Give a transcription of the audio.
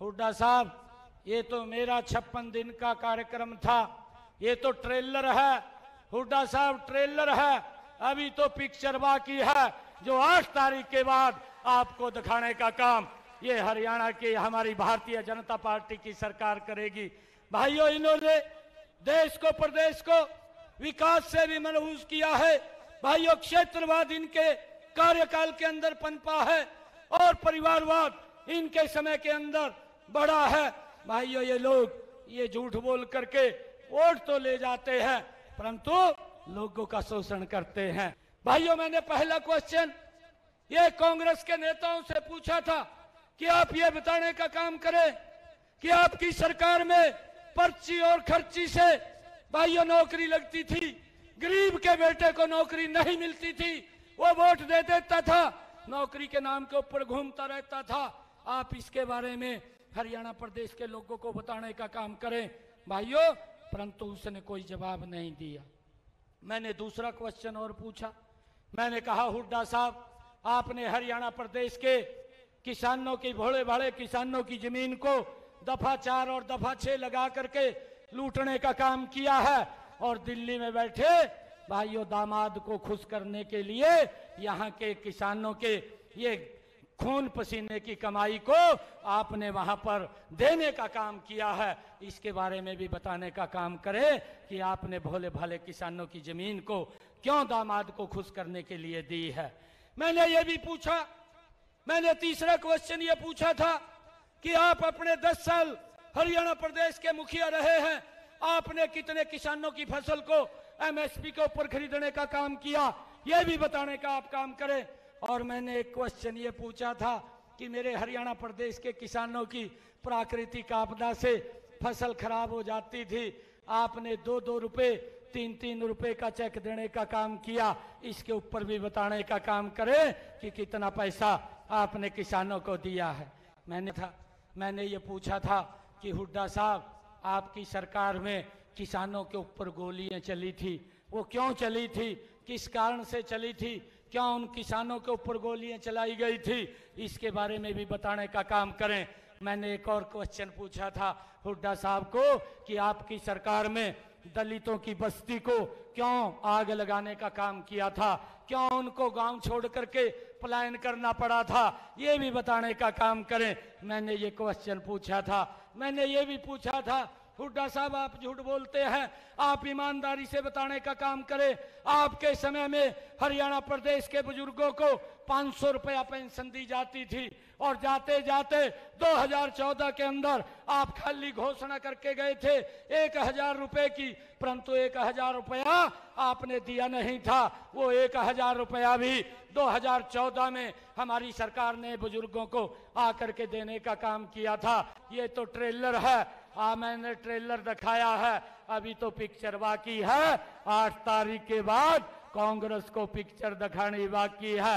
हुड्डा साहब, ये तो मेरा 56 दिन का कार्यक्रम था, ये तो ट्रेलर है। हुड्डा साहब, ट्रेलर है, अभी तो पिक्चर बाकी है जो 8 तारीख के बाद आपको दिखाने का काम ये हरियाणा की हमारी भारतीय जनता पार्टी की सरकार करेगी। भाइयों, इन्होंने देश को, प्रदेश को विकास से भी मनहूस किया है। भाइयों, क्षेत्रवाद इनके कार्यकाल के अंदर पनपा है और परिवारवाद इनके समय के अंदर बड़ा है। भाइयों, ये लोग ये झूठ बोल करके वोट तो ले जाते हैं, परंतु लोगों का शोषण करते हैं। भाइयों, मैंने पहला क्वेश्चन ये कांग्रेस के नेताओं से पूछा था कि आप ये बताने का काम करें कि आपकी सरकार में पर्ची और खर्ची से भाइयों नौकरी लगती थी, गरीब के बेटे को नौकरी नहीं मिलती थी, वो वोट दे देता था, नौकरी के नाम के ऊपर घूमता रहता था। आप इसके बारे में हरियाणा प्रदेश के लोगों को बताने का काम करें। भाइयों, परंतु उसने कोई जवाब नहीं दिया। मैंने दूसरा क्वेश्चन और पूछा। मैंने कहा, हुड्डा साहब, आपने हरियाणा प्रदेश के किसानों की, भोले भाले किसानों की जमीन को दफा 4 और दफा 6 लगा करके लूटने का काम किया है और दिल्ली में बैठे भाइयों दामाद को खुश करने के लिए यहाँ के किसानों के ये खून पसीने की कमाई को आपने वहां पर देने का काम किया है। इसके बारे में भी बताने का काम करें कि आपने भोले भाले किसानों की जमीन को क्यों दामाद को खुश करने के लिए दी है। मैंने ये भी पूछा। मैंने तीसरा क्वेश्चन ये पूछा था कि आप अपने 10 साल हरियाणा प्रदेश के मुखिया रहे हैं, आपने कितने किसानों की फसल को एमएसपी के ऊपर खरीदने का काम किया, यह भी बताने का आप काम करें। और मैंने एक क्वेश्चन ये पूछा था कि मेरे हरियाणा प्रदेश के किसानों की प्राकृतिक आपदा से फसल खराब हो जाती थी, आपने 2-2 रुपए 3-3 रुपए का चेक देने का काम किया, इसके ऊपर भी बताने का काम करें कि कितना पैसा आपने किसानों को दिया है। मैंने ये पूछा था कि हुड्डा साहब, आपकी सरकार में किसानों के ऊपर गोलियां चली थी, वो क्यों चली थी, किस कारण से चली थी, क्या उन किसानों के ऊपर गोलियां चलाई गई थी, इसके बारे में भी बताने का काम करें। मैंने एक और क्वेश्चन पूछा था हुड्डा साहब को कि आपकी सरकार में दलितों की बस्ती को क्यों आग लगाने का काम किया था, क्यों उनको गांव छोड़ करके पलायन करना पड़ा था, ये भी बताने का काम करें। मैंने ये क्वेश्चन पूछा था। मैंने ये भी पूछा था, हुड्डा साहब, आप झूठ बोलते हैं, आप ईमानदारी से बताने का काम करें। आपके समय में हरियाणा प्रदेश के बुजुर्गों को 500 रुपया पेंशन दी जाती थी और जाते जाते 2014 के अंदर आप खाली घोषणा करके गए थे 1000 रुपए की, परंतु 1000 रुपया आपने दिया नहीं था। वो 1000 रुपया भी 2014 में हमारी सरकार ने बुजुर्गों को आकर के देने का काम किया था। ये तो ट्रेलर है, मैंने ट्रेलर दिखाया है, अभी तो पिक्चर बाकी है। 8 तारीख के बाद कांग्रेस को पिक्चर दिखानी बाकी है।